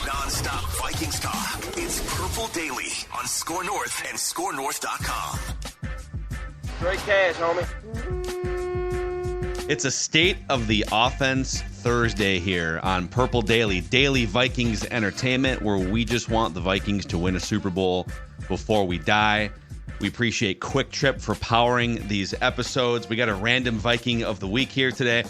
Non-stop Vikings talk. It's Purple Daily on Score North and ScoreNorth.com. Straight cash, homie. It's a State of the Offense Thursday here on Purple Daily, daily Vikings entertainment, where we just want the Vikings to win a Super Bowl before we die. We appreciate Quick Trip for powering these episodes. We got a Random Viking of the week here today.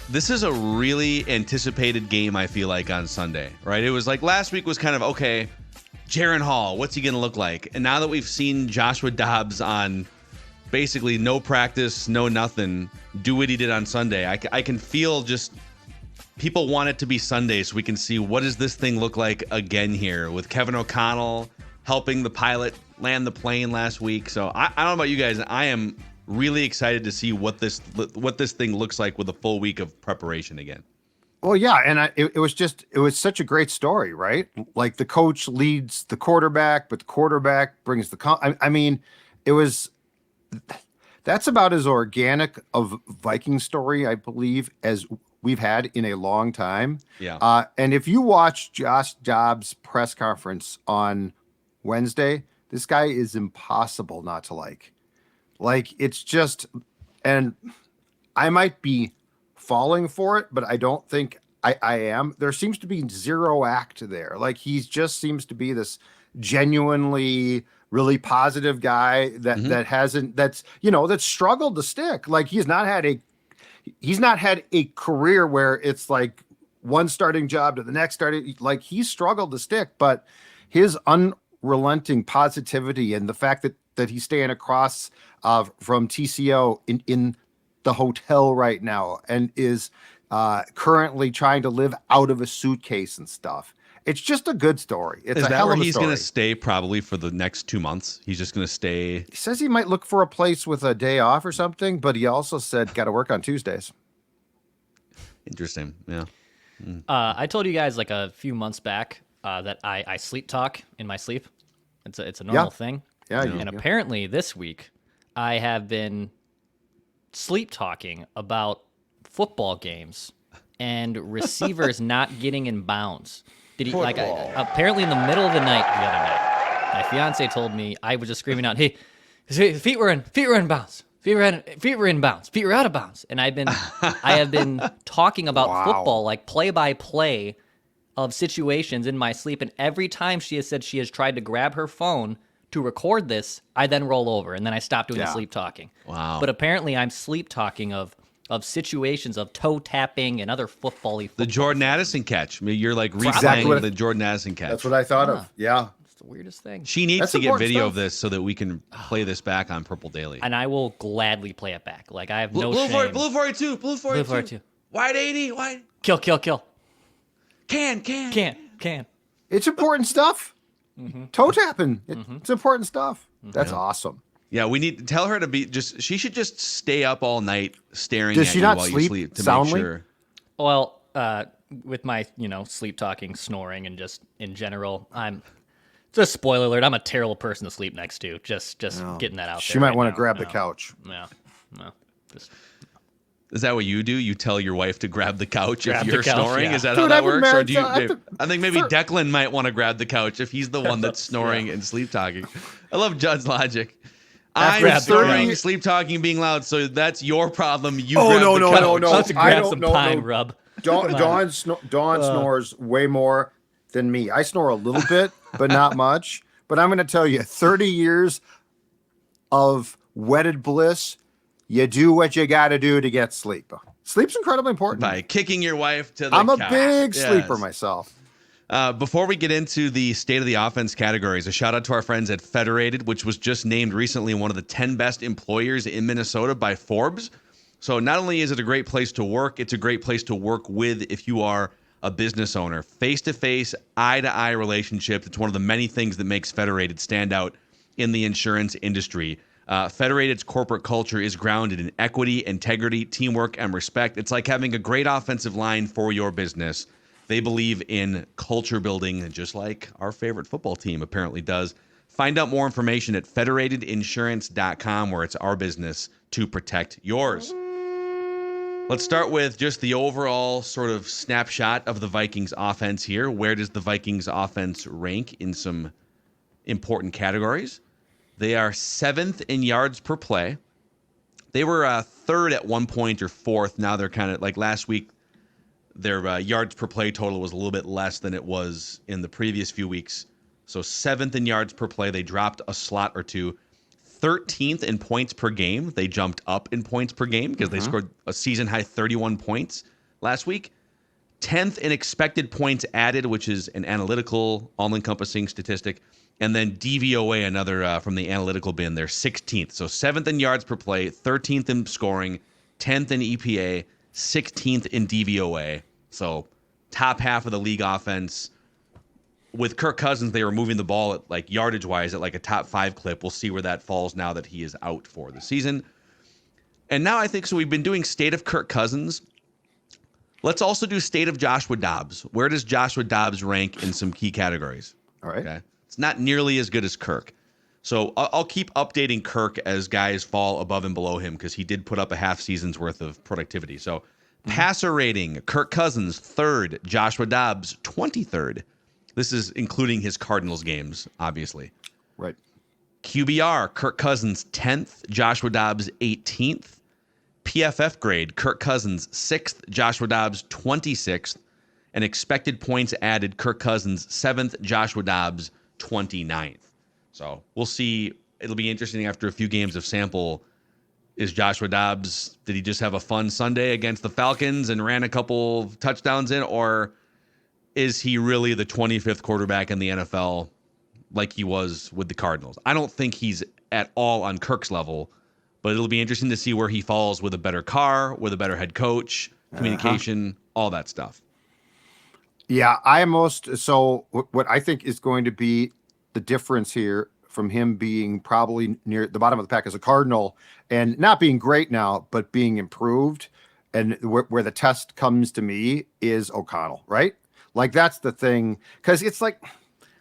This is a really anticipated game, I feel like, on Sunday, right? It was like last week was kind of, okay, Jaron Hall, what's he going to look like? And now that we've seen Joshua Dobbs on basically no practice, no nothing, do what he did on Sunday, I can feel just people want it to be Sunday so we can see what does this thing look like again here with Kevin O'Connell helping the pilot land the plane last week. So I don't know about you guys. I am really excited to see what this thing looks like with a full week of preparation again. Well, yeah, and it was such a great story, right? Like the coach leads the quarterback, but the quarterback brings the that's about as organic of Viking story, I believe, as we've had in a long time. Yeah. And if you watch Josh Dobbs' press conference on Wednesday, this guy is impossible not to like. Like, it's just, and I might be falling for it, but I don't think I am. There seems to be zero act there. Like, he just seems to be this genuinely really positive guy that's struggled to stick. Like, he's not had a career where it's like one starting job to the next starting. Like, he's struggled to stick, but his unrelenting positivity and the fact that he's staying across from TCO in the hotel right now and is currently trying to live out of a suitcase and stuff. It's just a good story. It's Is a that hell where of a he's story. going to stay probably for the next 2 months? He's just going to stay. He says he might look for a place with a day off or something, but he also said got to work on Tuesdays. Interesting. Yeah. I told you guys like a few months back that I sleep talk in my sleep. It's a normal thing. Yeah. And apparently this week I have been sleep talking about football games and receivers not getting in bounds. Apparently in the middle of the night the other night, my fiance told me, I was just screaming out, "Hey, his feet were in bounds. Feet were in bounds. Feet were out of bounds." And I have been talking about football, like play by play of situations in my sleep. And every time she has said she has tried to grab her phone to record this, I then roll over and then I stop doing the sleep talking. Wow. But apparently I'm sleep talking of situations of toe tapping and other football-y. The Jordan Addison catch. I mean, you're like Exactly replaying the Jordan Addison catch. That's what I thought of. Yeah. It's the weirdest thing. She needs That's to get important video stuff. of this so that we can play this back on Purple Daily. And I will gladly play it back. Like, I have no Blue shame. Blue 42. Blue 42. 42. Wide 80. Wide. Kill. Can. It's important stuff. Toe tapping. It's important stuff. That's awesome. Yeah, we need to tell her to be she should just stay up all night staring Does at she you not while you sleep sleep to soundly? make sure. Well, with my, sleep talking, snoring, and just in general, just spoiler alert, I'm a terrible person to sleep next to. Just getting that out there. She might right want to now. grab the No. couch. No. Just Is that what you do? You tell your wife to grab the couch Grab if the you're couch, snoring? yeah. Is that Dude, how that I've been works? Or married do you? to- I think maybe Declan might want to grab the couch if he's the one that's snoring and sleep talking. I love Judd's logic. I'm grab the snoring, couch. sleep talking, being loud, so that's your problem. You Oh, grab no, the no, couch. no, no. Let's I grab don't- some no, pine no. rub. Dawn snores way more than me. I snore a little bit, but not much. But I'm going to tell you, 30 years of wedded bliss, you do what you got to do to get sleep. Sleep's incredibly important. By kicking your wife to the I'm a couch. big Yes. sleeper myself. Before we get into the state of the offense categories, a shout out to our friends at Federated, which was just named recently one of the 10 best employers in Minnesota by Forbes. So not only is it a great place to work, it's a great place to work with if you are a business owner. Face-to-face, eye-to-eye relationship. It's one of the many things that makes Federated stand out in the insurance industry. Federated's corporate culture is grounded in equity, integrity, teamwork, and respect. It's like having a great offensive line for your business. They believe in culture building, just like our favorite football team apparently does. Find out more information at federatedinsurance.com, where it's our business to protect yours. Let's start with just the overall sort of snapshot of the Vikings offense here. Where does the Vikings offense rank in some important categories? They are 7th in yards per play. They were 3rd at one point or 4th. Now they're kind of like last week. Their yards per play total was a little bit less than it was in the previous few weeks. So 7th in yards per play. They dropped a slot or two. 13th in points per game. They jumped up in points per game because they scored a season high 31 points last week. 10th in expected points added, which is an analytical, all-encompassing statistic. And then DVOA, another from the analytical bin, they're 16th. So 7th in yards per play, 13th in scoring, 10th in EPA, 16th in DVOA. So top half of the league offense. With Kirk Cousins, they were moving the ball at like yardage-wise at like a top 5 clip. We'll see where that falls now that he is out for the season. And now I think, so we've been doing state of Kirk Cousins. Let's also do state of Joshua Dobbs. Where does Joshua Dobbs rank in some key categories? All right. Okay. It's not nearly as good as Kirk. So I'll keep updating Kirk as guys fall above and below him because he did put up a half season's worth of productivity. So passer rating, Kirk Cousins, 3rd. Joshua Dobbs, 23rd. This is including his Cardinals games, obviously. Right. QBR, Kirk Cousins, 10th. Joshua Dobbs, 18th. PFF grade, Kirk Cousins, 6th. Joshua Dobbs, 26th. And expected points added, Kirk Cousins, 7th. Joshua Dobbs, 29th. So we'll see. It'll be interesting after a few games of sample. Is Joshua Dobbs, did he just have a fun Sunday against the Falcons and ran a couple touchdowns in? Or is he really the 25th quarterback in the NFL like he was with the Cardinals? I don't think he's at all on Kirk's level, but it'll be interesting to see where he falls with a better car, with a better head coach, communication, all that stuff. Yeah, so what I think is going to be the difference here from him being probably near the bottom of the pack as a Cardinal and not being great now, but being improved, and where the test comes to me is O'Connell, right? Like, that's the thing, because it's like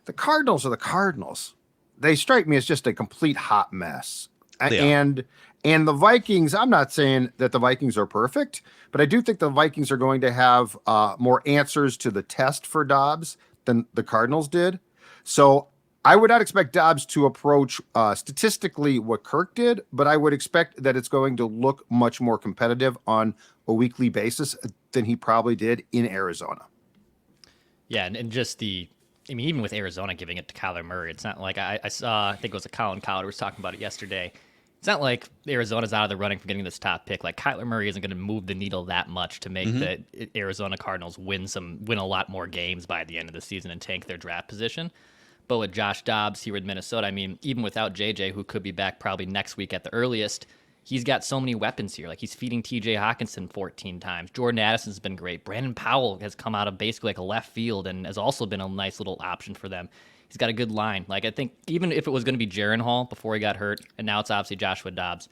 the Cardinals are the Cardinals. They strike me as just a complete hot mess. And the Vikings, I'm not saying that the Vikings are perfect, but I do think the Vikings are going to have more answers to the test for Dobbs than the Cardinals did. So I would not expect Dobbs to approach statistically what Kirk did, but I would expect that it's going to look much more competitive on a weekly basis than he probably did in Arizona. Yeah, and just even with Arizona giving it to Kyler Murray, it's not like I saw, I think it was a Colin Cowder was talking about it yesterday. It's not like Arizona's out of the running for getting this top pick. Like, Kyler Murray isn't going to move the needle that much to make the Arizona Cardinals win a lot more games by the end of the season and tank their draft position. But with Josh Dobbs here with Minnesota, I mean, even without JJ, who could be back probably next week at the earliest, he's got so many weapons here. Like, he's feeding TJ Hawkinson 14 times. Jordan Addison's been great. Brandon Powell has come out of basically like a left field and has also been a nice little option for them. He's got a good line. Like, I think even if it was going to be Jaron Hall before he got hurt, and now it's obviously Joshua Dobbs,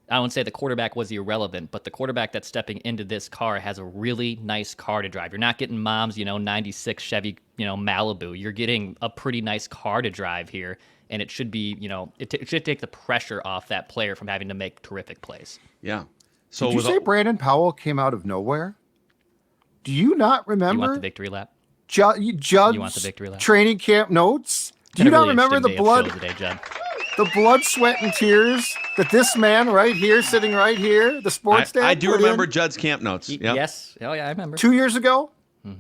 I wouldn't say the quarterback was irrelevant, but the quarterback that's stepping into this car has a really nice car to drive. You're not getting mom's, 96 Chevy, Malibu. You're getting a pretty nice car to drive here, and it should be, it should take the pressure off that player from having to make terrific plays. Yeah. So did you say Brandon Powell came out of nowhere? Do you not remember? You want the victory lap? Judd's you want the victory lap? Training camp notes? Do you not remember the blood? Today, Judd. The blood, sweat, and tears that this man right here, sitting right here, the sports dad. I do remember Judd's camp notes. Yep. Yes. Oh, yeah, I remember. 2 years ago,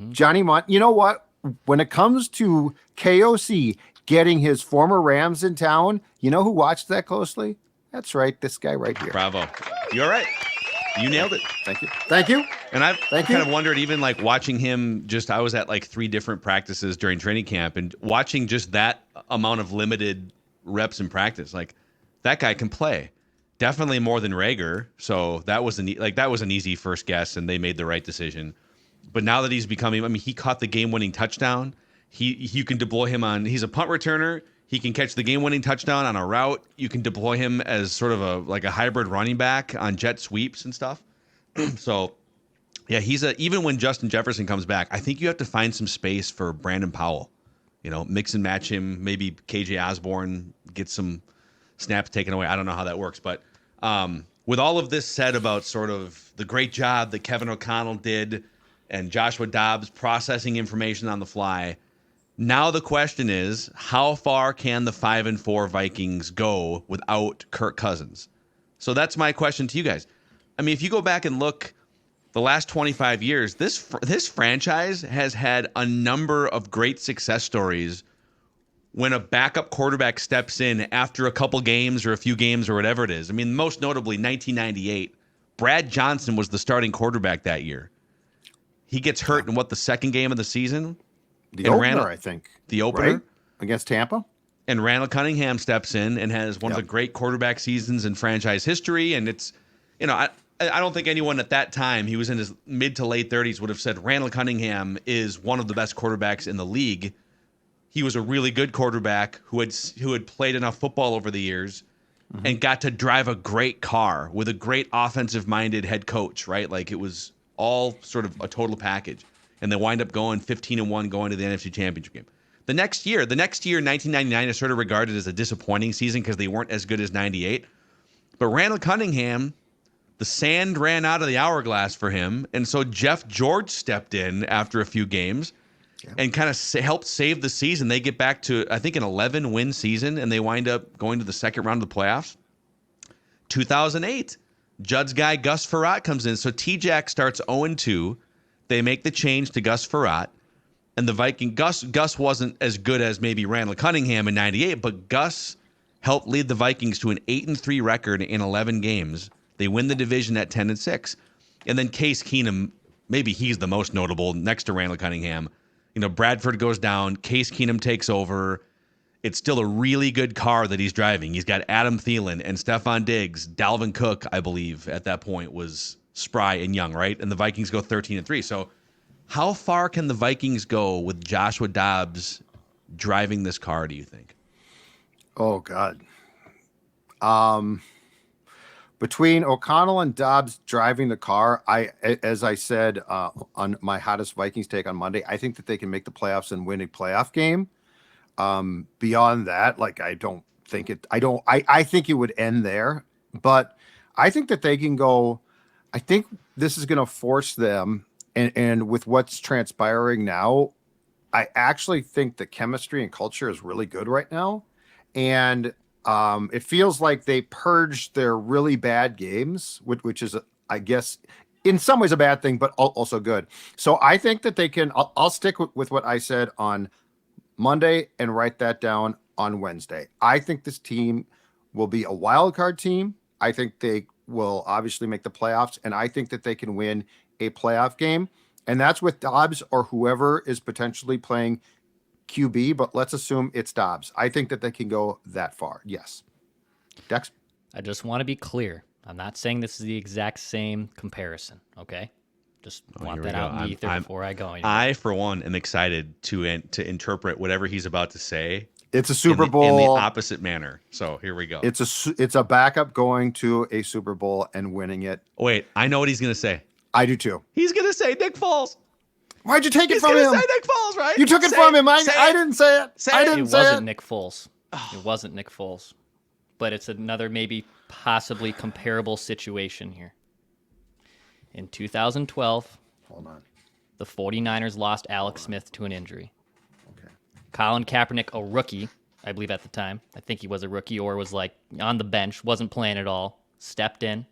Johnny Munt. You know what? When it comes to KOC getting his former Rams in town, you know who watched that closely? That's right, this guy right here. Bravo. You're right. You nailed it. Thank you. Thank you. And I've kind of wondered, even like watching him I was at like 3 different practices during training camp and watching just that amount of limited reps in practice. Like, that guy can play. Definitely more than Rager. So that was an easy first guess, and they made the right decision. But now that he's becoming, I mean, he caught the game-winning touchdown. You can deploy him he's a punt returner. He can catch the game-winning touchdown on a route. You can deploy him as sort of a hybrid running back on jet sweeps and stuff. So, yeah, even when Justin Jefferson comes back, I think you have to find some space for Brandon Powell. Mix and match him. Maybe KJ Osborne gets some snaps taken away. I don't know how that works, but with all of this said about sort of the great job that Kevin O'Connell did and Joshua Dobbs processing information on the fly, now the question is, how far can the 5-4 Vikings go without Kirk Cousins? So that's my question to you guys. I mean, if you go back and look the last 25 years, this franchise has had a number of great success stories when a backup quarterback steps in after a couple games or a few games or whatever it is. I mean, most notably, 1998, Brad Johnson was the starting quarterback that year. He gets hurt in the second game of the season? The opener, I think. The opener? Right? Against Tampa? And Randall Cunningham steps in and has one of the great quarterback seasons in franchise history. And it's, I don't think anyone at that time, he was in his mid to late 30s, would have said Randall Cunningham is one of the best quarterbacks in the league. He was a really good quarterback who had played enough football over the years and got to drive a great car with a great offensive-minded head coach, right? Like, it was all sort of a total package. And they wind up going 15-1 going to the NFC Championship game. The next year, 1999, is sort of regarded as a disappointing season because they weren't as good as 98. But Randall Cunningham, the sand ran out of the hourglass for him, and so Jeff George stepped in after a few games and kind of helped save the season. They get back to, I think, an 11-win season, and they wind up going to the second round of the playoffs. 2008, Judd's guy Gus Frerotte comes in. So T-Jack starts 0-2. They make the change to Gus Frerotte. And the Viking, Gus wasn't as good as maybe Randall Cunningham in 98, but Gus helped lead the Vikings to an 8-3 record in 11 games. They win the division at 10-6. And then Case Keenum, maybe he's the most notable next to Randall Cunningham. Bradford goes down. Case Keenum takes over. It's still a really good car that he's driving. He's got Adam Thielen and Stephon Diggs. Dalvin Cook, I believe, at that point was spry and young, right? And the Vikings go 13-3. So how far can the Vikings go with Joshua Dobbs driving this car, do you think? Oh, God. Between O'Connell and Dobbs driving the car, as I said on my hottest Vikings take on Monday, I think that they can make the playoffs and win a playoff game. Beyond that, I think it would end there, but I think that they can go. I think this is going to force them, and with what's transpiring now, I actually think the chemistry and culture is really good right now, and it feels like they purged their really bad games, which is, I guess, in some ways a bad thing, but also good. So I think that they can. I'll stick with what I said on Monday and write that down on Wednesday. I think this team will be a wild card team. I think they will obviously make the playoffs, and I think that they can win a playoff game. And that's with Dobbs or whoever is potentially playing QB, but let's assume it's Dobbs. I think that they can go that far. Yes. Dex? I just want to be clear. I'm not saying this is the exact same comparison, okay? Just want that out in the ether before I go. I, for one, am excited to interpret whatever he's about to say. It's a Super Bowl in the opposite manner. So here we go. It's a backup going to a Super Bowl and winning it. Wait, I know what he's going to say. I do too. He's going to say Nick Foles. Why'd you take it from him? He's going to say Nick Foles, right? You took it from him. I didn't say it. It wasn't Nick Foles. It wasn't Nick Foles. But it's another maybe possibly comparable situation here. In 2012, hold on, the 49ers lost Alex Smith to an injury. Okay. Colin Kaepernick, a rookie, I believe at the time. I think he was a rookie or was like on the bench, wasn't playing at all. Stepped in,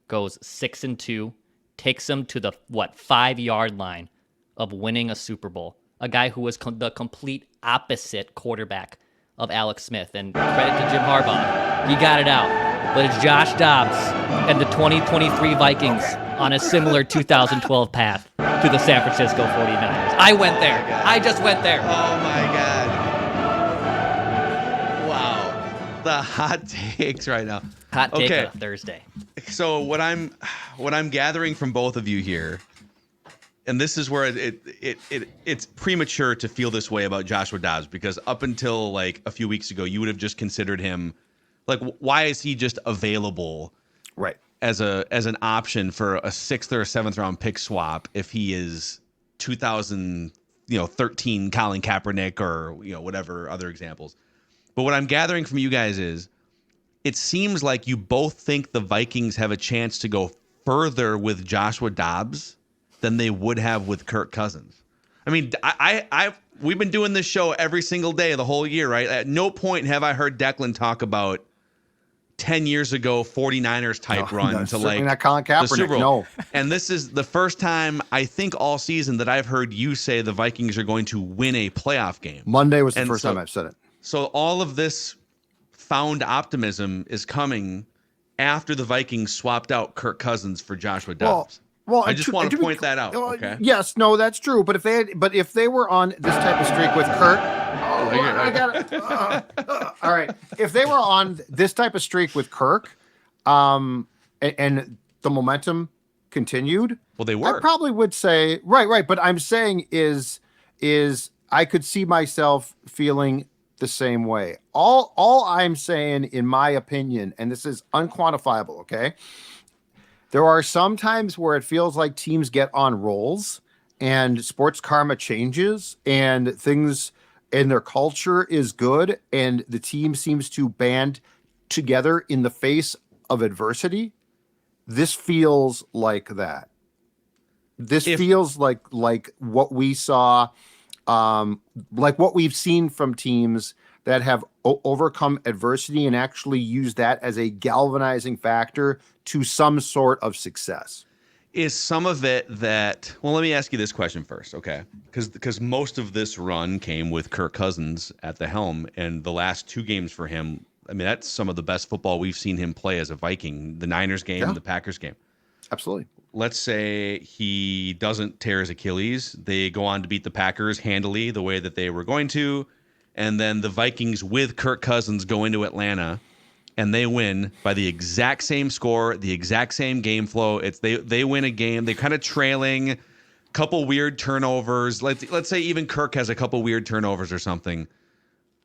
goes 6-2, takes them to the 5-yard line of winning a Super Bowl. A guy who was the complete opposite quarterback of Alex Smith. And credit to Jim Harbaugh, he got it out. But it's Josh Dobbs and the 2023 Vikings on a similar 2012 path to the San Francisco 49ers. I went there. I just went there. Oh, my God. Wow. The hot takes right now. Hot take on a Thursday. So what I'm gathering from both of you here, and this is where it's premature to feel this way about Joshua Dobbs, because up until like a few weeks ago, you would have just considered him, like, why is he just available, right, as an option for a 6th or a 7th round pick swap if he is 2013 Colin Kaepernick or whatever other examples. But what I'm gathering from you guys is it seems like you both think the Vikings have a chance to go further with Joshua Dobbs than they would have with Kirk Cousins. I mean, we've been doing this show every single day the whole year, right? At no point have I heard Declan talk about 10 years ago 49ers type run to like not Colin the Kaepernick. Super Bowl. No. And this is the first time I think all season that I've heard you say the Vikings are going to win a playoff game. Monday was the first time I've said it. So all of this found optimism is coming after the Vikings swapped out Kirk Cousins for Joshua Dobbs. Well, I just want to point that out. Okay. Yes, no, that's true. But if they were on this type of streak with Kirk, I got it. All right. If they were on this type of streak with Kirk, and the momentum continued, well, they were. I probably would say right. But I'm saying is I could see myself feeling the same way. All I'm saying, in my opinion, and this is unquantifiable, okay? There are some times where it feels like teams get on rolls and sports karma changes and things and their culture is good and the team seems to band together in the face of adversity. This feels like that. This feels like what we saw, like what we've seen from teams that have overcome adversity and actually use that as a galvanizing factor to some sort of success. Is some of it that, well, let me ask you this question first, okay? Because most of this run came with Kirk Cousins at the helm, and the last two games for him, I mean, that's some of the best football we've seen him play as a Viking, the Niners game and the Packers game. Absolutely. Let's say he doesn't tear his Achilles. They go on to beat the Packers handily the way that they were going to, and then the Vikings with Kirk Cousins go into Atlanta, and they win by the exact same score, the exact same game flow. It's they win a game. They're kind of trailing, couple weird turnovers. Let's say even Kirk has a couple weird turnovers or something,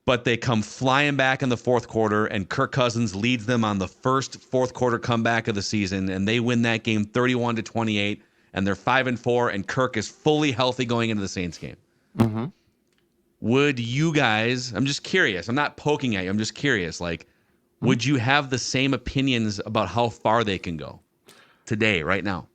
but they come flying back in the fourth quarter, and Kirk Cousins leads them on the first fourth quarter comeback of the season, and they win that game 31-28, and they're 5-4, and Kirk is fully healthy going into the Saints game. Mm-hmm. Would you guys? I'm just curious. I'm not poking at you. I'm just curious. Like, would you have the same opinions about how far they can go today, right now?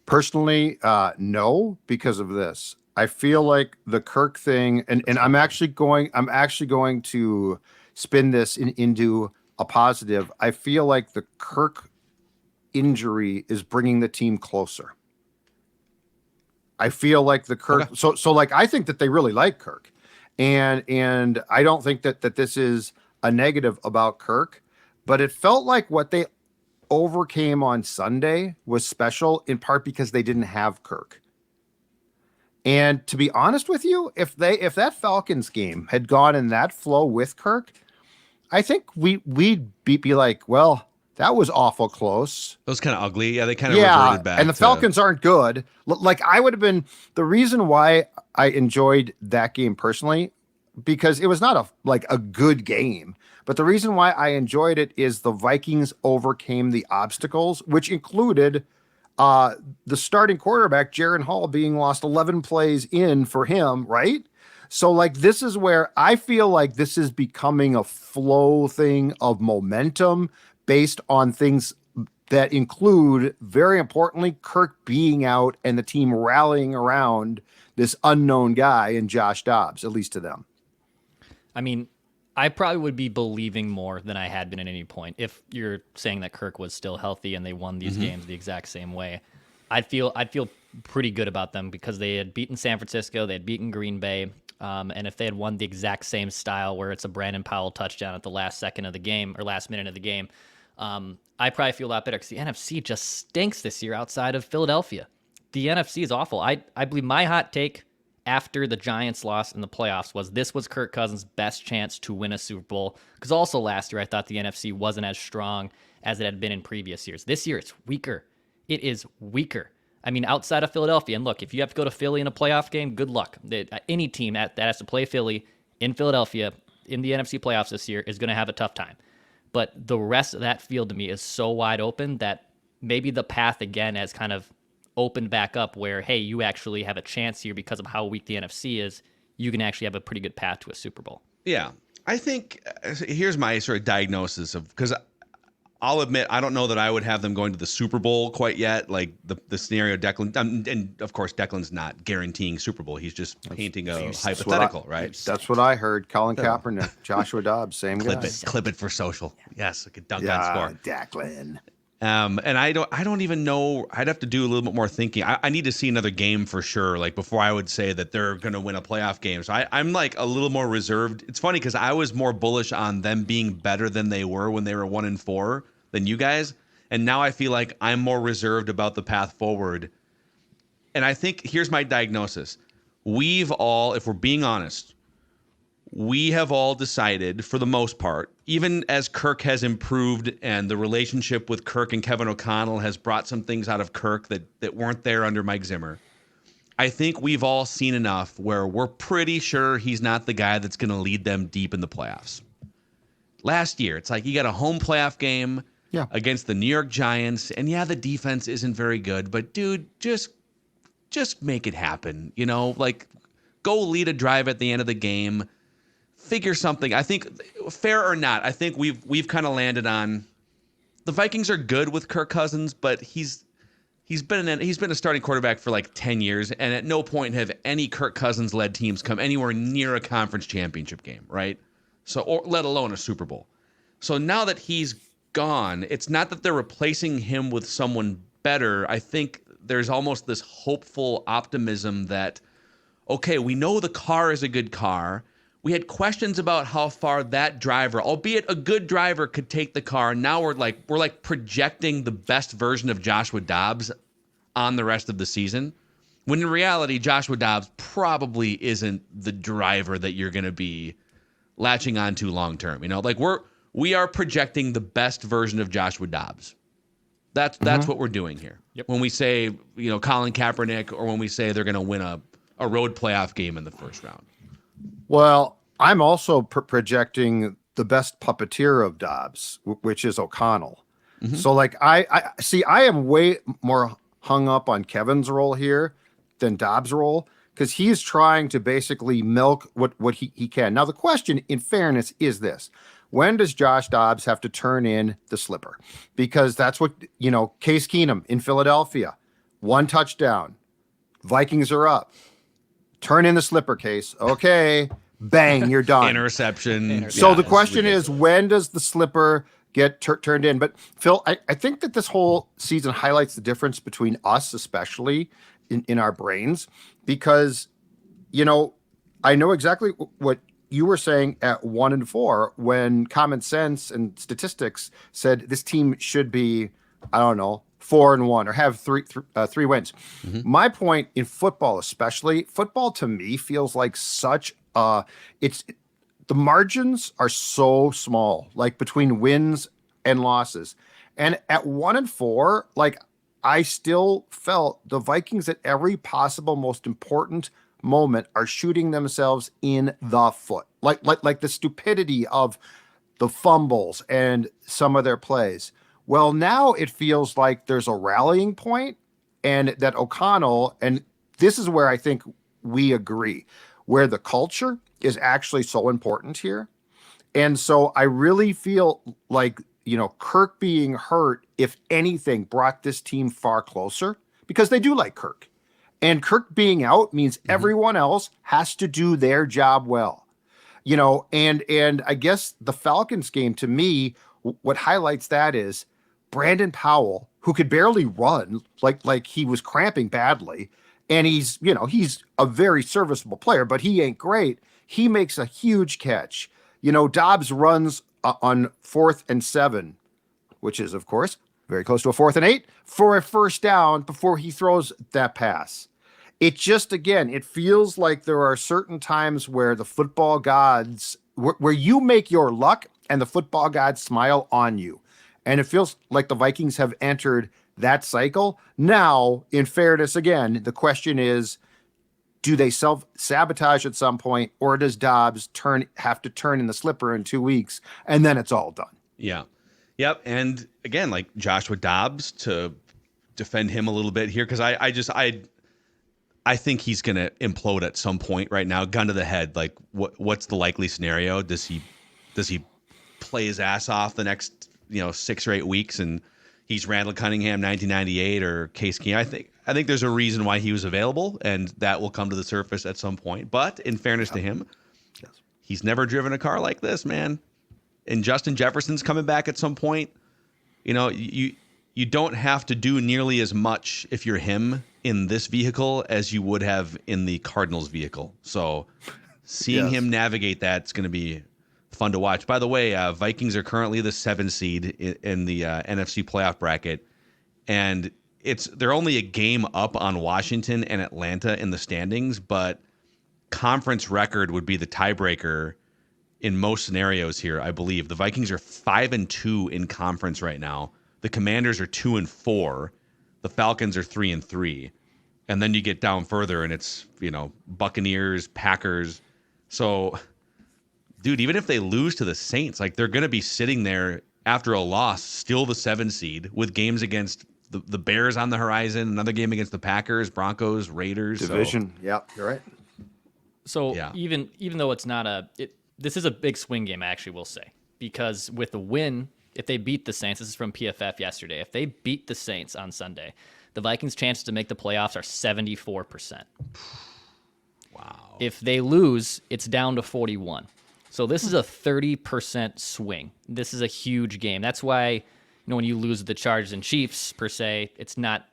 Personally, no, because of this. I feel like the Kirk thing, and I'm actually going to spin this into a positive. I feel like the Kirk injury is bringing the team closer. I feel like the Kirk. Okay. So like I think that they really like Kirk, and I don't think that this is a negative about Kirk, but it felt like what they overcame on Sunday was special in part because they didn't have Kirk. And to be honest with you, if that Falcons game had gone in that flow with Kirk, I think we'd be like, well, that was awful close. It was kind of ugly. Yeah, they kind of reverted back. And the Falcons aren't good. Like I would have been the reason why I enjoyed that game personally, because it was not a good game. But the reason why I enjoyed it is the Vikings overcame the obstacles, which included the starting quarterback, Jaron Hall, being lost 11 plays in for him, right? So, like, this is where I feel like this is becoming a flow thing of momentum based on things that include, very importantly, Kirk being out and the team rallying around this unknown guy in Josh Dobbs, at least to them. I mean, I probably would be believing more than I had been at any point. If you're saying that Kirk was still healthy and they won these games the exact same way, I'd feel pretty good about them because they had beaten San Francisco, they had beaten Green Bay, and if they had won the exact same style where it's a Brandon Powell touchdown at the last second of the game or last minute of the game, I probably feel a lot better because the NFC just stinks this year outside of Philadelphia. The NFC is awful. I believe my hot take after the Giants loss in the playoffs was this was Kirk Cousins' best chance to win a Super Bowl. Because also last year, I thought the NFC wasn't as strong as it had been in previous years. This year, it's weaker. It is weaker. I mean, outside of Philadelphia, and look, if you have to go to Philly in a playoff game, good luck. Any team that has to play Philly in Philadelphia in the NFC playoffs this year is going to have a tough time. But the rest of that field to me is so wide open that maybe the path again has kind of opened back up where, hey, you actually have a chance here because of how weak the NFC is. You can actually have a pretty good path to a Super Bowl. Yeah. I think here's my sort of diagnosis of, because I'll admit I don't know that I would have them going to the Super Bowl quite yet. Like the scenario Declan, and of course Declan's not guaranteeing Super Bowl. He's just painting a hypothetical, right? That's what I heard. Colin Kaepernick, Joshua Dobbs, same guy. Clip it for social. Yes, I could dunk on score. Declan. And I don't even know. I'd have to do a little bit more thinking. I need to see another game for sure, like before I would say that they're going to win a playoff game. So I'm like a little more reserved. It's funny because I was more bullish on them being better than they were when they were 1-4 than you guys, and now I feel like I'm more reserved about the path forward. And I think here's my diagnosis: we've all, if we're being honest, we have all decided, for the most part, even as Kirk has improved and the relationship with Kirk and Kevin O'Connell has brought some things out of Kirk that weren't there under Mike Zimmer, I think we've all seen enough where we're pretty sure he's not the guy that's going to lead them deep in the playoffs. Last year, it's like you got a home playoff game against the New York Giants, and the defense isn't very good, but dude, just make it happen. Like go lead a drive at the end of the game. Figure something. I think, fair or not, I think we've kind of landed on the Vikings are good with Kirk Cousins, but he's been a starting quarterback for like 10 years, and at no point have any Kirk Cousins led teams come anywhere near a conference championship game, right? So, or let alone a Super Bowl. So now that he's gone, it's not that they're replacing him with someone better. I think there's almost this hopeful optimism that, okay, we know the car is a good car. We had questions about how far that driver, albeit a good driver, could take the car. Now we're like projecting the best version of Joshua Dobbs on the rest of the season, when in reality, Joshua Dobbs probably isn't the driver that you're going to be latching on to long term. Like we are projecting the best version of Joshua Dobbs. That's what we're doing here. Yep. When we say, Colin Kaepernick, or when we say they're going to win a road playoff game in the first round. Well, I'm also projecting the best puppeteer of Dobbs, which is O'Connell. Mm-hmm. So, like, I see, I am way more hung up on Kevin's role here than Dobbs' role, because he's trying to basically milk what he can. Now, the question, in fairness, is this: when does Josh Dobbs have to turn in the slipper? Because that's what, Case Keenum in Philadelphia, 1 touchdown, Vikings are up. Turn in the slipper, Case. Okay, bang, you're done. Interception. So the question is, when does the slipper get turned in? But Phil, I think that this whole season highlights the difference between us, especially in our brains, because, I know exactly what you were saying at 1-4 when common sense and statistics said this team should be, 4-1 or have three wins. Mm-hmm. My point in football, especially football, to me feels like such the margins are so small, like between wins and losses. And at 1-4, like, I still felt the Vikings at every possible most important moment are shooting themselves in the foot, like the stupidity of the fumbles and some of their plays. Well, now it feels like there's a rallying point, and that O'Connell, and this is where I think we agree, where the culture is actually so important here. And so I really feel like, Kirk being hurt, if anything, brought this team far closer, because they do like Kirk. And Kirk being out means everyone else has to do their job well. And I guess the Falcons game, to me, what highlights that is Brandon Powell, who could barely run, like he was cramping badly. And he's a very serviceable player, but he ain't great. He makes a huge catch. Dobbs runs on 4th and 7, which is, of course, very close to a 4th and 8 for a first down before he throws that pass. It just, again, it feels like there are certain times where the football gods, where you make your luck and the football gods smile on you. And it feels like the Vikings have entered that cycle. Now, in fairness, again, the question is, do they self-sabotage at some point, or does Dobbs have to turn in the slipper in 2 weeks, and then it's all done? Yeah. Yep. And again, like Joshua Dobbs, to defend him a little bit here, because I think he's going to implode at some point right now. Gun to the head. Like, what's the likely scenario? Does he does he play his ass off the next 6 or 8 weeks and he's Randall Cunningham 1998 or Case Keenum? I think there's a reason why he was available, and that will come to the surface at some point. But in fairness to him, he's never driven a car like this, man. And Justin Jefferson's coming back at some point. You don't have to do nearly as much if you're him in this vehicle as you would have in the Cardinals vehicle. So seeing him navigate that's going to be fun to watch. By the way, Vikings are currently the 7 seed in the NFC playoff bracket, and they're only a game up on Washington and Atlanta in the standings, but conference record would be the tiebreaker in most scenarios here, I believe. The Vikings are 5-2 in conference right now. The Commanders are 2-4. The Falcons are 3-3. And then you get down further and it's, Buccaneers, Packers. So, dude, even if they lose to the Saints, like they're going to be sitting there after a loss, still the 7 seed with games against the Bears on the horizon, another game against the Packers, Broncos, Raiders. Division. So. Yep, you're right. So even though it's not this is a big swing game, I actually will say, because with the win, if they beat the Saints, this is from PFF yesterday, if they beat the Saints on Sunday, the Vikings' chances to make the playoffs are 74%. Wow. If they lose, it's down to 41. So this is a 30% swing. This is a huge game. That's why, when you lose the Chargers and Chiefs, per se, it's not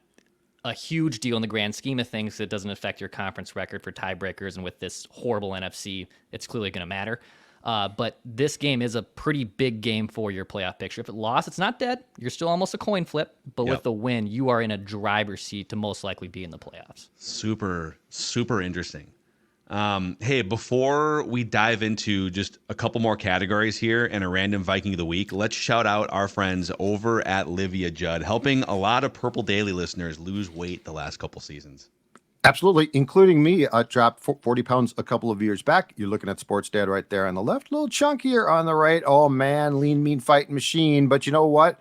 a huge deal in the grand scheme of things. It doesn't affect your conference record for tiebreakers, and with this horrible NFC, it's clearly going to matter. But this game is a pretty big game for your playoff picture. If it lost, it's not dead. You're still almost a coin flip. But with the win, you are in a driver's seat to most likely be in the playoffs. Super, super interesting. Hey, before we dive into just a couple more categories here and a random Viking of the week, let's shout out our friends over at Livia Judd, helping a lot of Purple Daily listeners lose weight the last couple seasons. Absolutely, including me. I dropped 40 pounds a couple of years back. You're looking at Sports Dad right there on the left, a little chunkier on the right. Oh, man, lean, mean fighting machine. But you know what?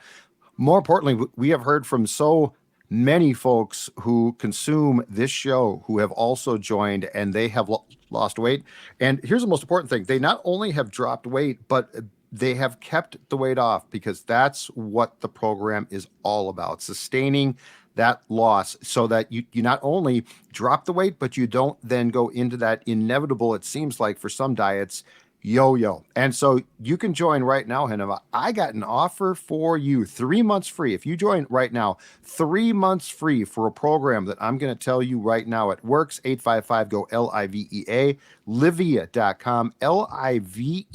More importantly, we have heard from so many folks who consume this show who have also joined, and they have lost weight. And here's the most important thing. They not only have dropped weight, but they have kept the weight off, because that's what the program is all about, sustaining that loss so that you not only drop the weight, but you don't then go into that inevitable, it seems like for some diets, yo-yo. And so you can join right now, Heneva. I got an offer for you, 3 months free. If you join right now, 3 months free for a program that I'm going to tell you right now. It works. 855-GO-LIVEA, livea.com,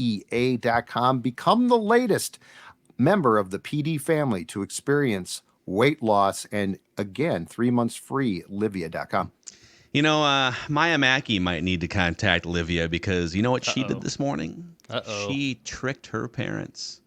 livea.com. Become the latest member of the PD family to experience weight loss. And again, 3 months free, livea.com. Maya Mackey might need to contact Livia, because you know what she did this morning? She tricked her parents.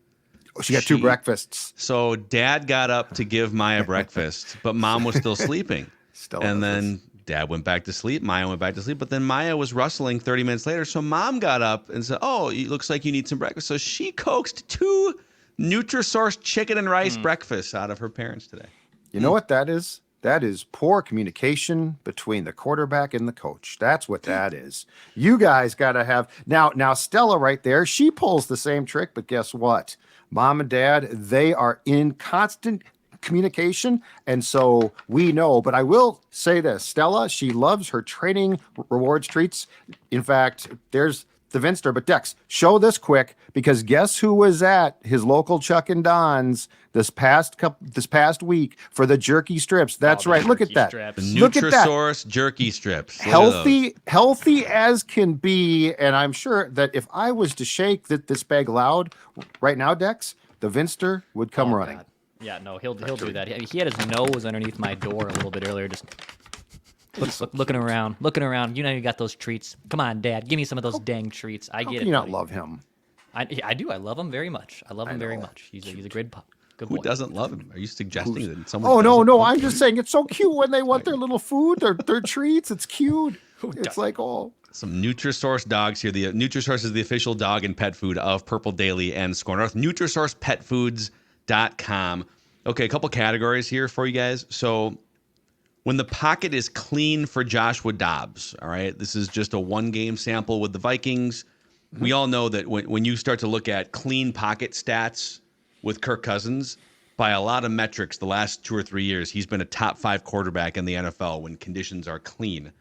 She got 2 breakfasts. So Dad got up to give Maya breakfast, but Mom was still sleeping. Then Dad went back to sleep. Maya went back to sleep. But then Maya was rustling 30 minutes later. So Mom got up and said, "Oh, it looks like you need some breakfast." So she coaxed 2 Nutrisource chicken and rice breakfasts out of her parents today. You know what that is? That is poor communication between the quarterback and the coach. That's what that is. You guys got to have now Stella right there. She pulls the same trick, but guess what? Mom and Dad, they are in constant communication, and so we know. But I will say this: Stella, she loves her training rewards treats. In fact, there's the Vinster. But Dex, show this quick, because guess who was at his local Chuck and Don's this past week for the jerky strips? That's right. Look at that. Look at that. Nutrisource jerky strips. Healthy as can be. And I'm sure that if I was to shake this bag loud right now, Dex, the Vinster would come running. God. Yeah, no, he'll do that. He had his nose underneath my door a little bit earlier, just looking around. You got those treats. Come on, Dad, give me some of those dang treats. I get it. How can you not love him? I do. I love him very much. I love him very much. He's a good pup. Who doesn't love him? Are you suggesting that someone? Oh no! I'm just saying it's so cute when they want their little food, their treats. It's cute. It's like some Nutrisource dogs here. The Nutrisource is the official dog and pet food of Purple Daily and Score North. NutrisourcePetFoods.com. Okay, a couple categories here for you guys. So, when the pocket is clean for Joshua Dobbs, all right, this is just a 1-game sample with the Vikings. We all know that when you start to look at clean pocket stats with Kirk Cousins, by a lot of metrics, the last 2 or 3 years, he's been a top 5 quarterback in the NFL when conditions are clean.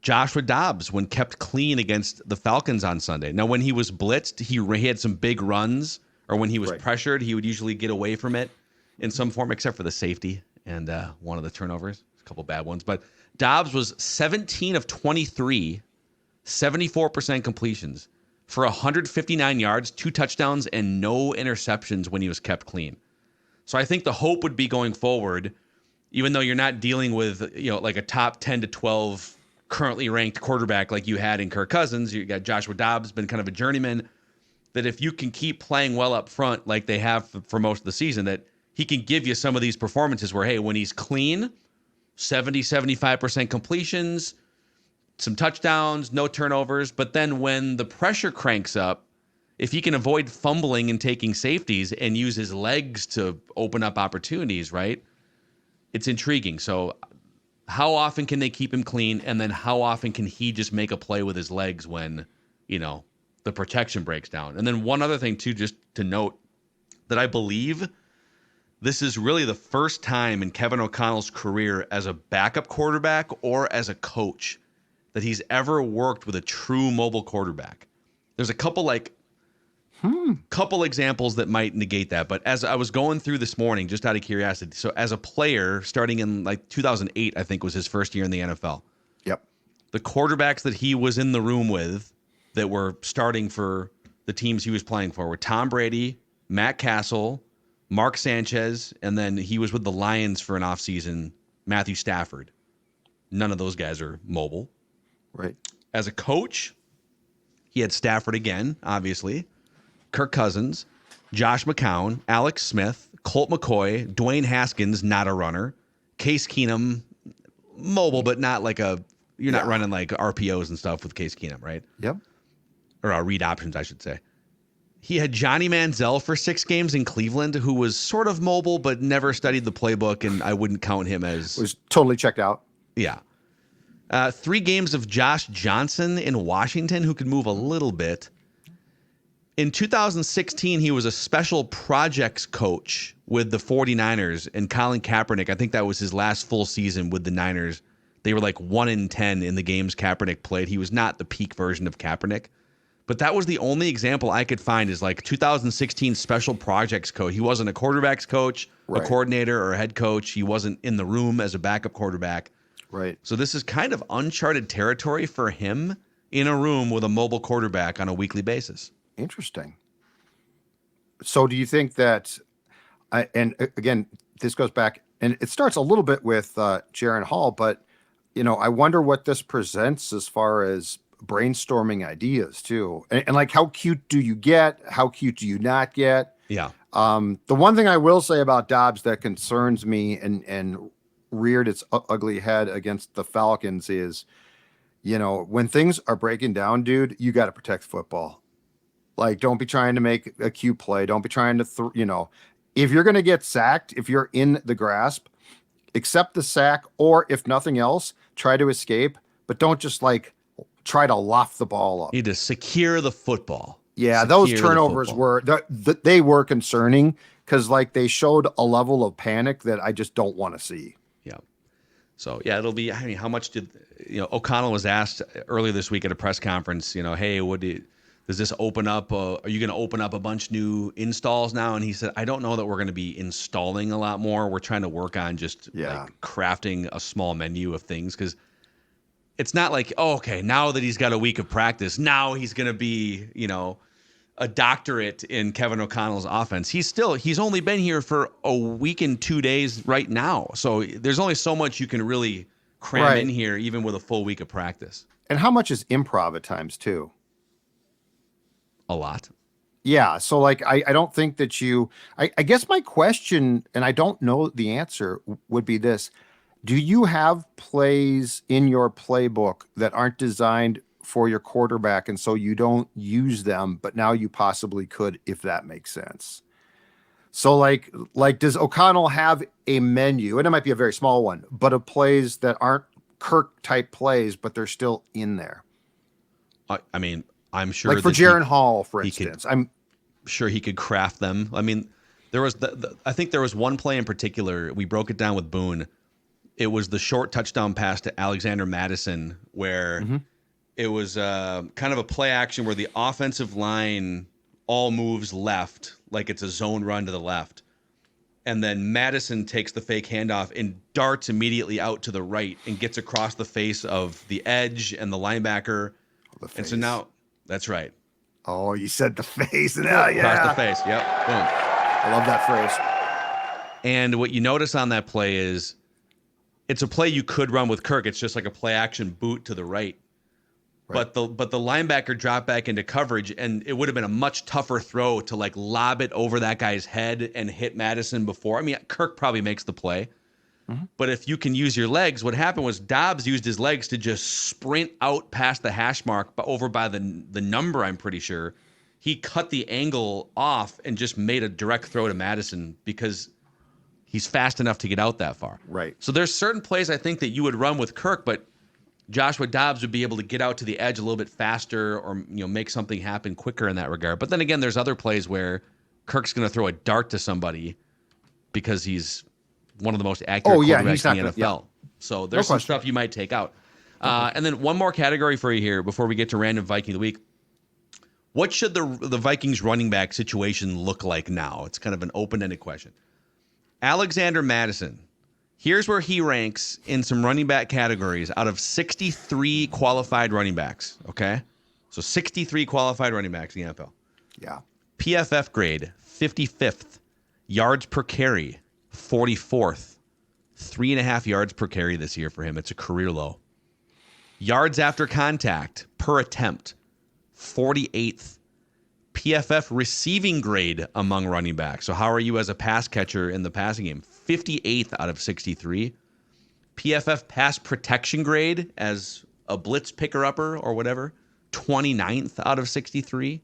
Joshua Dobbs, when kept clean against the Falcons on Sunday. Now, when he was blitzed, he had some big runs, or when he was pressured, he would usually get away from it in some form, except for the safety and one of the turnovers, a couple bad ones. But Dobbs was 17 of 23, 74% completions for 159 yards, 2 touchdowns, and no interceptions when he was kept clean. So I think the hope would be going forward, even though you're not dealing with, like a top 10 to 12 currently ranked quarterback like you had in Kirk Cousins, you got Joshua Dobbs, been kind of a journeyman, that if you can keep playing well up front like they have for most of the season, that he can give you some of these performances where, hey, when he's clean, 70, 75% completions, some touchdowns, no turnovers. But then when the pressure cranks up, if he can avoid fumbling and taking safeties and use his legs to open up opportunities, right? It's intriguing. So how often can they keep him clean? And then how often can he just make a play with his legs when, the protection breaks down? And then one other thing too, just to note, that I believe this is really the first time in Kevin O'Connell's career as a backup quarterback or as a coach that he's ever worked with a true mobile quarterback. There's a couple couple examples that might negate that. But as I was going through this morning, just out of curiosity, so as a player, starting in 2008, I think was his first year in the NFL. Yep. The quarterbacks that he was in the room with that were starting for the teams he was playing for were Tom Brady, Matt Castle, Mark Sanchez, and then he was with the Lions for an offseason, Matthew Stafford. None of those guys are mobile. Right. As a coach, he had Stafford again, obviously, Kirk Cousins, Josh McCown, Alex Smith, Colt McCoy, Dwayne Haskins, not a runner, Case Keenum, mobile, but not you're not running like RPOs and stuff with Case Keenum, right? Yep. Or read options, I should say. He had Johnny Manziel for 6 games in Cleveland, who was sort of mobile, but never studied the playbook, and I wouldn't count him as... Was totally checked out. Yeah. 3 games of Josh Johnson in Washington, who could move a little bit. In 2016, he was a special projects coach with the 49ers, and Colin Kaepernick, I think that was his last full season with the Niners. They were 1-10 in the games Kaepernick played. He was not the peak version of Kaepernick. But that was the only example I could find is 2016 special projects coach. He wasn't a quarterback's coach, a coordinator, or a head coach. He wasn't in the room as a backup quarterback. Right. So this is kind of uncharted territory for him in a room with a mobile quarterback on a weekly basis. Interesting. So do you think that, and again, this goes back, and it starts a little bit with Jaron Hall, but, I wonder what this presents as far as brainstorming ideas too. And how cute do you get? How cute do you not get? Yeah. The one thing I will say about Dobbs that concerns me and reared its ugly head against the Falcons is, when things are breaking down, dude, you got to protect football. Don't be trying to make a cute play. Don't be trying to, if you're going to get sacked, if you're in the grasp, accept the sack, or if nothing else, try to escape, but don't just try to loft the ball up. You need to secure the football. Yeah, those turnovers were they were concerning because they showed a level of panic that I just don't want to see. Yeah. So yeah, it'll be. How much did O'Connell was asked earlier this week at a press conference? Hey, does this open up? Are you going to open up a bunch new installs now? And he said, I don't know that we're going to be installing a lot more. We're trying to work on just crafting a small menu of things because it's not okay, now that he's got a week of practice, now he's going to be, a doctorate in Kevin O'Connell's offense. He's only been here for a week and 2 days right now. So there's only so much you can really cram in here, even with a full week of practice. And how much is improv at times too? A lot. Yeah. So I don't think that I guess my question, and I don't know the answer, would be this. Do you have plays in your playbook that aren't designed for your quarterback, and so you don't use them, but now you possibly could, if that makes sense? So does O'Connell have a menu, and it might be a very small one, but of plays that aren't Kirk type plays, but they're still in there? I'm sure like for that Jaron Hall, for he could- instance. I'm sure he could craft them. I mean, there was I think there was one play in particular. We broke it down with Boone. It was the short touchdown pass to Alexander Madison, where it was kind of a play action where the offensive line all moves left, like it's a zone run to the left. And then Madison takes the fake handoff and darts immediately out to the right and gets across the face of the edge and the linebacker. And so now, that's right. Oh, you said the face. And Across the face. Yep. Boom. I love that phrase. And what you notice on that play is it's a play you could run with Kirk. It's just like a play action boot to the right. But the linebacker dropped back into coverage, and it would have been a much tougher throw to like lob it over that guy's head and hit Madison before. I mean, Kirk probably makes the play. But if you can use your legs, what happened was Dobbs used his legs to just sprint out past the hash mark, but over by the number, I'm pretty sure. He cut the angle off and just made a direct throw to Madison because he's fast enough to get out that far. Right. So there's certain plays I think that you would run with Kirk, but Joshua Dobbs would be able to get out to the edge a little bit faster or make something happen quicker in that regard. But then again, there's other plays where Kirk's going to throw a dart to somebody because he's one of the most accurate quarterbacks in the NFL. So there's some stuff you might take out. And then one more category for you here before we get to Random Viking of the Week. What should the Vikings running back situation look like now? It's kind of an open-ended question. Alexander Madison. Here's where he ranks in some running back categories out of 63 qualified running backs, okay? So 63 qualified running backs in the NFL. Yeah. PFF grade, 55th. Yards per carry, 44th. 3.5 yards per carry this year for him. It's a career low. Yards after contact per attempt, 48th. PFF receiving grade among running backs. So how are you as a pass catcher in the passing game? 58th out of 63. PFF pass protection grade as a blitz picker-upper or whatever, 29th out of 63.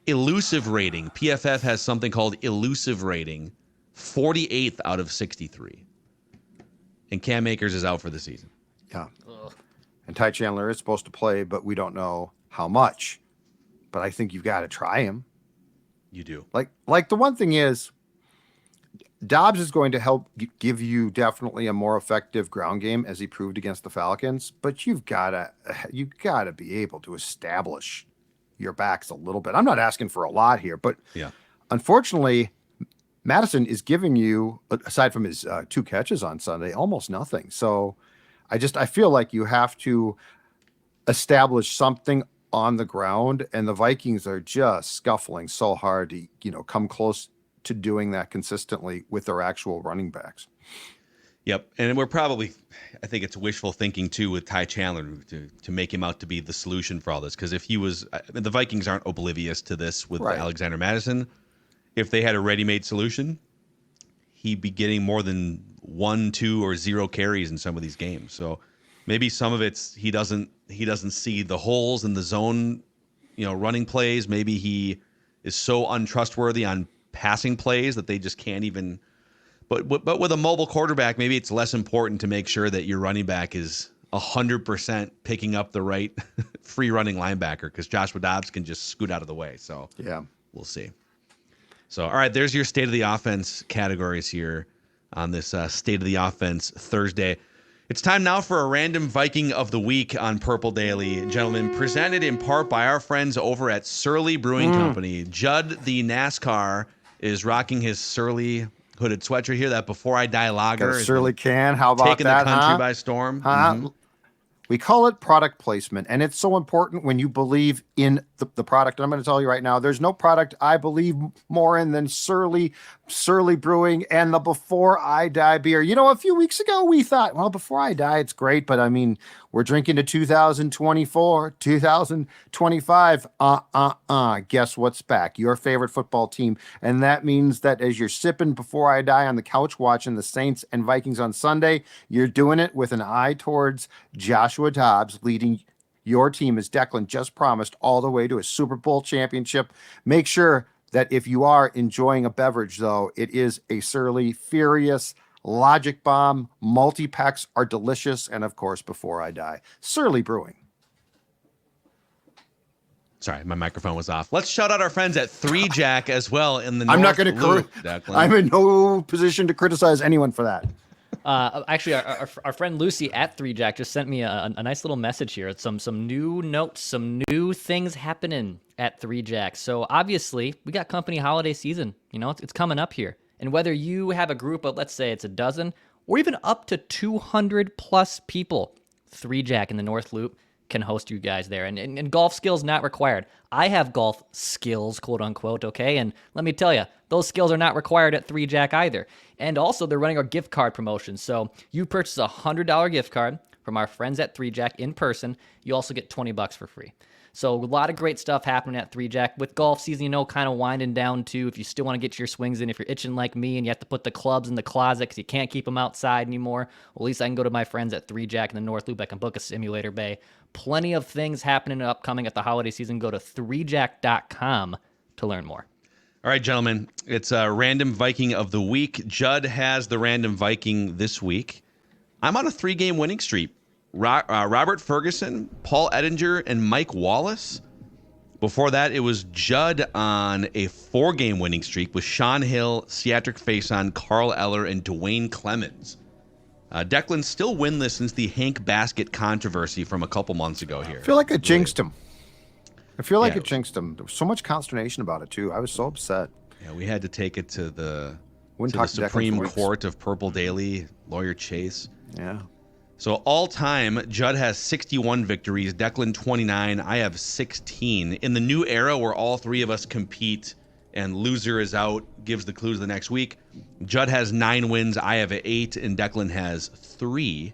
Elusive rating. PFF has something called elusive rating, 48th out of 63. And Cam Akers is out for the season. Yeah. And Ty Chandler is supposed to play, but we don't know how much. But I think you've got to try him. You do. Like the one thing is, Dobbs is going to help give you definitely a more effective ground game as he proved against the Falcons. But you've got to be able to establish your backs a little bit. I'm not asking for a lot here, but unfortunately, Madison is giving you, aside from his 2 catches on Sunday, almost nothing. So I feel like you have to establish something on the ground, and the Vikings are just scuffling so hard to, come close to doing that consistently with their actual running backs. Yep. And we're probably, I think it's wishful thinking too with Ty Chandler to make him out to be the solution for all this. Because if he was, the Vikings aren't oblivious to this with Alexander Madison. If they had a ready-made solution, he'd be getting more than 1, 2, or 0 carries in some of these games. So maybe some of it's he doesn't see the holes in the zone, running plays. Maybe he is so untrustworthy on passing plays that they just can't even. But with a mobile quarterback, maybe it's less important to make sure that your running back is 100% picking up the right free running linebacker because Joshua Dobbs can just scoot out of the way. So we'll see. So all right, there's your state of the offense categories here on this state of the offense Thursday. It's time now for a Random Viking of the Week on Purple Daily. Gentlemen, presented in part by our friends over at Surly Brewing Company. Judd, the NASCAR, is rocking his Surly hooded sweatshirt here. That Before I Die lager. Got a Surly can. How about taking that, the country by storm. We call it product placement, and it's so important when you believe in the product. And I'm going to tell you right now, there's no product I believe more in than Surly Brewing and the Before I Die beer. A few weeks ago we thought, well, Before I Die, it's great, but I mean, we're drinking to 2024, 2025. Guess what's back? Your favorite football team. And that means that as you're sipping Before I Die on the couch watching the Saints and Vikings on Sunday, you're doing it with an eye towards Joshua Dobbs leading your team, as Declan just promised, all the way to a Super Bowl championship. Make sure that if you are enjoying a beverage, though, it is a Surly Furious Logic Bomb. Multi-packs are delicious. And, of course, Before I Die, Surly Brewing. Sorry, my microphone was off. Let's shout out our friends at 3 Jack as well in the I'm not North going to. Loop, Declan. I'm in no position to criticize anyone for that. Actually, our friend Lucy at 3 Jack just sent me a nice little message here. It's some new notes, some new things happening at 3 Jack. So obviously, we got company holiday season. You know, it's coming up here. And whether you have a group of, let's say it's a dozen, or even up to 200 plus people, 3 Jack in the North Loop can host you guys there. And golf skills not required. I have golf skills, quote unquote, okay? And let me tell you, those skills are not required at 3 Jack either. And also, they're running our gift card promotion. So you purchase a $100 gift card from our friends at 3 Jack in person, you also get $20 for free. So a lot of great stuff happening at 3 Jack. With golf season, you know, kind of winding down too. If you still want to get your swings in, if you're itching like me and you have to put the clubs in the closet because you can't keep them outside anymore, well, at least I can go to my friends at 3 Jack in the North Loop. I can book a simulator bay. Plenty of things happening and upcoming at the holiday season. Go to 3jack.com to learn more. All right, gentlemen, it's a Random Viking of the week. Judd has the Random Viking this week. I'm on a 3-game winning streak. Robert Ferguson, Paul Ettinger, and Mike Wallace. Before that, it was Judd on a 4-game winning streak with Sean Hill, Seatric Faison, Carl Eller, and Dwayne Clemens. Declan still winless since the Hank Basket controversy from a couple months ago here. I feel like I jinxed him. It jinxed him. There was so much consternation about it, too. I was so upset. Yeah, we had to take it to the Wouldn't talk to Declan Supreme for weeks. Court of Purple Daily, Lawyer Chase. Yeah. So all time, Judd has 61 victories, Declan 29, I have 16. In the new era where all three of us compete and loser is out, gives the clues the next week, Judd has 9 wins, I have 8, and Declan has 3.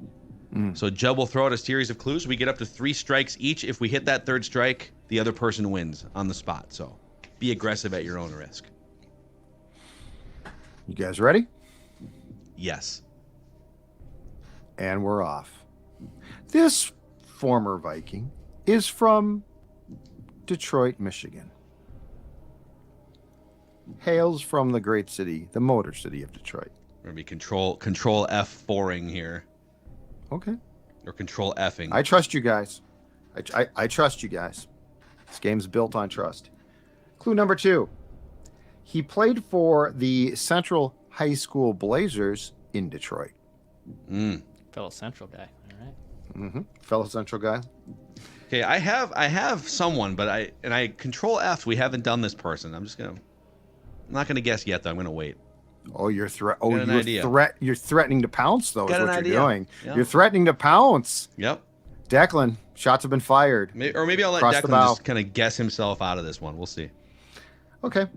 So Judd will throw out a series of clues. We get up to 3 strikes each. If we hit that 3rd strike, the other person wins on the spot. So be aggressive at your own risk. You guys ready? Yes. And we're off. This former Viking is from Detroit, Michigan. Hails from the great city, the Motor City of Detroit. We're going to be control F4ing here. Okay. Or control Fing. I trust you guys. I trust you guys. This game's built on trust. Clue number 2. He played for the Central High School Blazers in Detroit. Fellow Central guy. All right. Fellow Central guy. Okay, I have someone, but I control F. We haven't done this person. I'm not gonna guess yet though. I'm gonna wait. Oh, you're idea. You're threatening to pounce though. Got Is an what idea. you're doing. Yeah. You're threatening to pounce. Yep. Declan, shots have been fired. Maybe I'll let Across the Declan bow. just kind of guess himself out of this one. We'll see. Okay.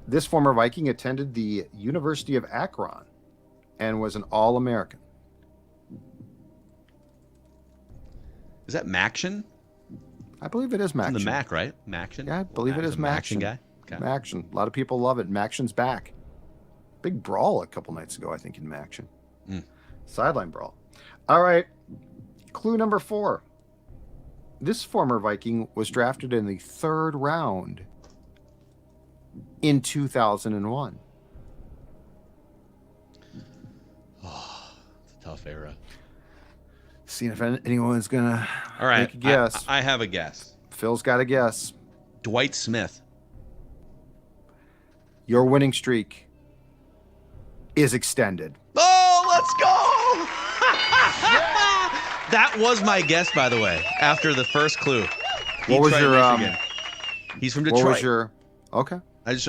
This former Viking attended the University of Akron and was an All-American. Is that Maction? I believe it is From Maction. the Mac, right? Maction? Yeah, I believe it is The Maction Maction. guy. Okay. Maction. A lot of people love it. Maction's back. Big brawl a couple nights ago, I think, in Maction. Sideline brawl. All right. Clue number 4. This former Viking was drafted in the 3rd round in 2001. It's a tough era. Seeing if anyone's going to All right. make a guess. I have a guess. Phil's got a guess. Dwight Smith. Your winning streak is extended. Oh, let's go! That was my guess, by the way, after the first clue. What was Detroit, your, Michigan. He's from Detroit. What was your... Okay.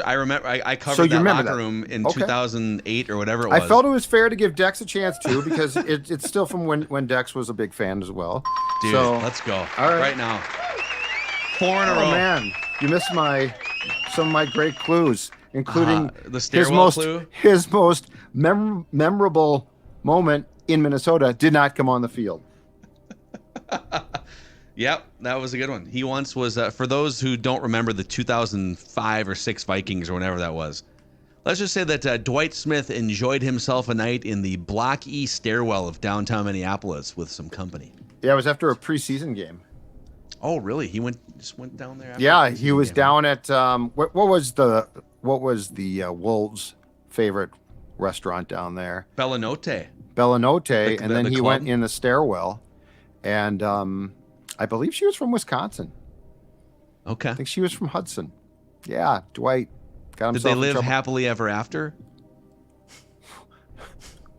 I remember I covered So you that remember locker that. room in Okay. 2008 or whatever it was. I felt it was fair to give Dex a chance too, because it's still from when Dex was a big fan as well. Dude, so, let's go. all right. Right now. 4 in a oh row. man, you missed some of my great clues, including the stairwell clue? his most memorable moment in Minnesota did not come on the field. Yep, that was a good one. He once was, for those who don't remember the 2005 or 6 Vikings or whenever that was, let's just say that Dwight Smith enjoyed himself a night in the Block E stairwell of downtown Minneapolis with some company. Yeah, it was after a preseason game. Oh, really? He just went down there after Yeah, the he was game? down at what was the Wolves' favorite restaurant down there? Bellanote. Bellanote, and then the he club? went in the stairwell, and I believe she was from Wisconsin. Okay. I think she was from Hudson. Yeah, Dwight got Did himself they live in trouble. happily ever after?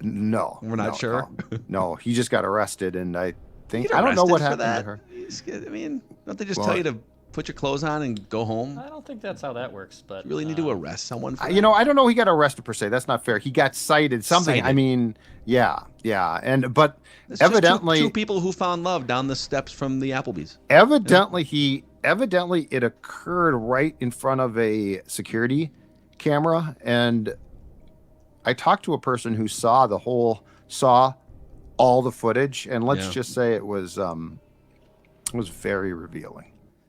No. We're not sure. No, he just got arrested, and I think Get I don't know what arrested for happened that? to her. I mean, don't they just tell you to put your clothes on and go home? I don't think that's how that works, but You really need to arrest someone for that? You know, I don't know. He got arrested per se. That's not fair. He got cited. Something. I Cited. mean, yeah, but It's just evidently, two people who found love down the steps from the Applebee's. evidently it occurred right in front of a security camera, and I talked to a person who saw all the footage, and let's just say it was very revealing.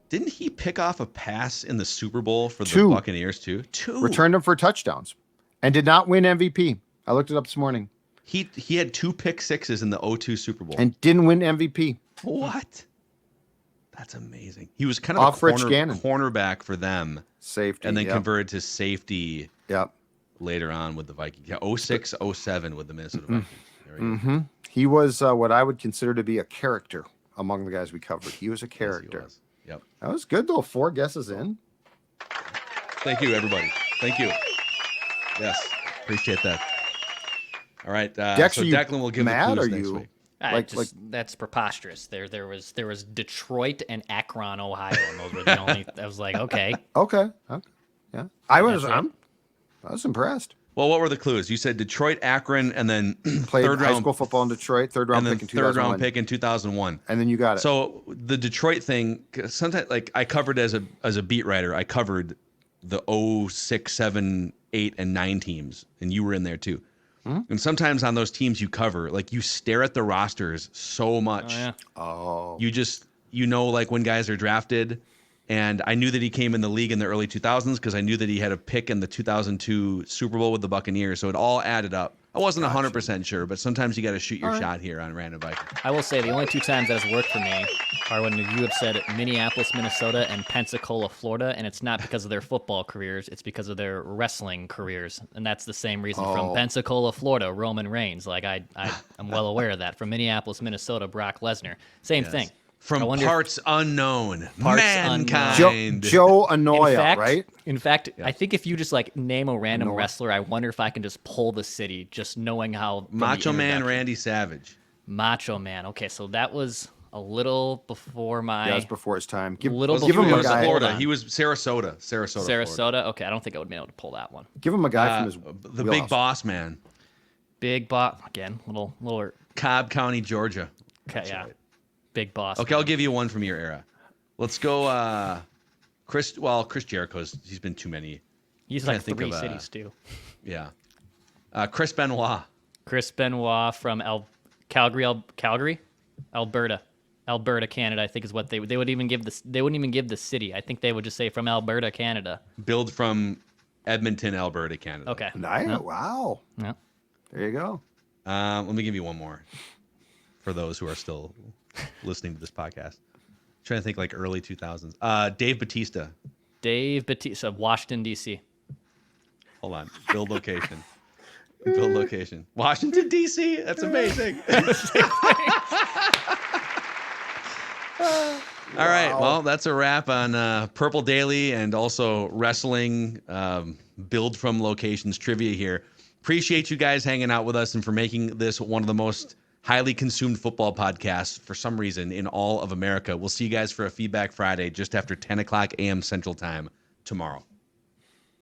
Didn't he pick off a pass in the Super Bowl for the Two. Buccaneers too? Two. Returned them for touchdowns, and did not win MVP. I looked it up this morning, He had 2 pick sixes in the 0-2 Super Bowl. and didn't win MVP. What? That's amazing. He was kind of Off a Rich Gannon. cornerback for them, Safety, and then yep. converted to safety Yep. later on with the Vikings. Yeah, 06, 07 with the Minnesota Vikings. There we go. Mm-hmm. He was what I would consider to be a character among the guys we covered. He was a Yes, he character. was. Yep. That was good though. 4 guesses in. Thank you, everybody. Thank you. Yes, appreciate that. All right, Dex, so are you Declan will give mad, the clues or next you- week. That's preposterous. There was Detroit and Akron, Ohio, and those were the only. I was like, okay, Okay. Yeah. I was That's it. I was impressed. Well, what were the clues? You said Detroit, Akron, and then Played third high round school football in Detroit, third round and then pick in third 2001. round pick in 2001. And then you got it. So the Detroit thing, 'cause sometimes like I covered as a beat writer, I covered the 06, 7, 8, and 9 teams, and you were in there too. And sometimes on those teams you cover, like you stare at the rosters so much. oh, yeah. You know, like when guys are drafted. And I knew that he came in the league in the early 2000s because I knew that he had a pick in the 2002 Super Bowl with the Buccaneers. So it all added up. I wasn't 100% sure, but sometimes you got to shoot your shot here on Random Viking. I will say the only 2 times that has worked for me are when you have said Minneapolis, Minnesota, and Pensacola, Florida, and it's not because of their football careers, it's because of their wrestling careers, and that's the same reason. From Pensacola, Florida, Roman Reigns, like I'm well aware of that. From Minneapolis, Minnesota, Brock Lesnar, same thing. From parts unknown, Parts mankind. Joe Anoia, right? In fact, I think if you just like name a random wrestler, I wonder if I can just pull the city, just knowing how. from the Macho Man introduction. Randy Savage. Macho Man. Okay, so that was a little before my. Yeah, it was before his time. Give Little give him He a was guy. Florida. Hold on. He was Sarasota. Florida. Sarasota. Okay, I don't think I would be able to pull that one. Give him a guy from his The wheelhouse. Big Boss Man. Big boss again. Little. Cobb County, Georgia. Okay, yeah. Big boss. Okay, I'll give you one from your era. Let's go Chris Jericho's, he's been too many. He's can't like think 3 of, cities too. Yeah. Chris Benoit. Chris Benoit from Calgary, Alberta, Canada. I think is what they would even give this. They wouldn't even give the city. I think they would just say from Alberta, Canada. Billed from Edmonton, Alberta, Canada. Okay. Nice. Yeah. Wow. Yeah. There you go. Let me give you one more for those who are still listening to this podcast. Trying to think like early 2000s. Dave Bautista. Dave Bautista, Washington D.C. Hold on. Build location. Build location. Washington, D.C. That's amazing. All right. Well, that's a wrap on Purple Daily and also wrestling build from locations trivia here. Appreciate you guys hanging out with us and for making this one of the most highly consumed football podcasts for some reason in all of America. We'll see you guys for a Feedback Friday just after 10 o'clock a.m. Central Time tomorrow.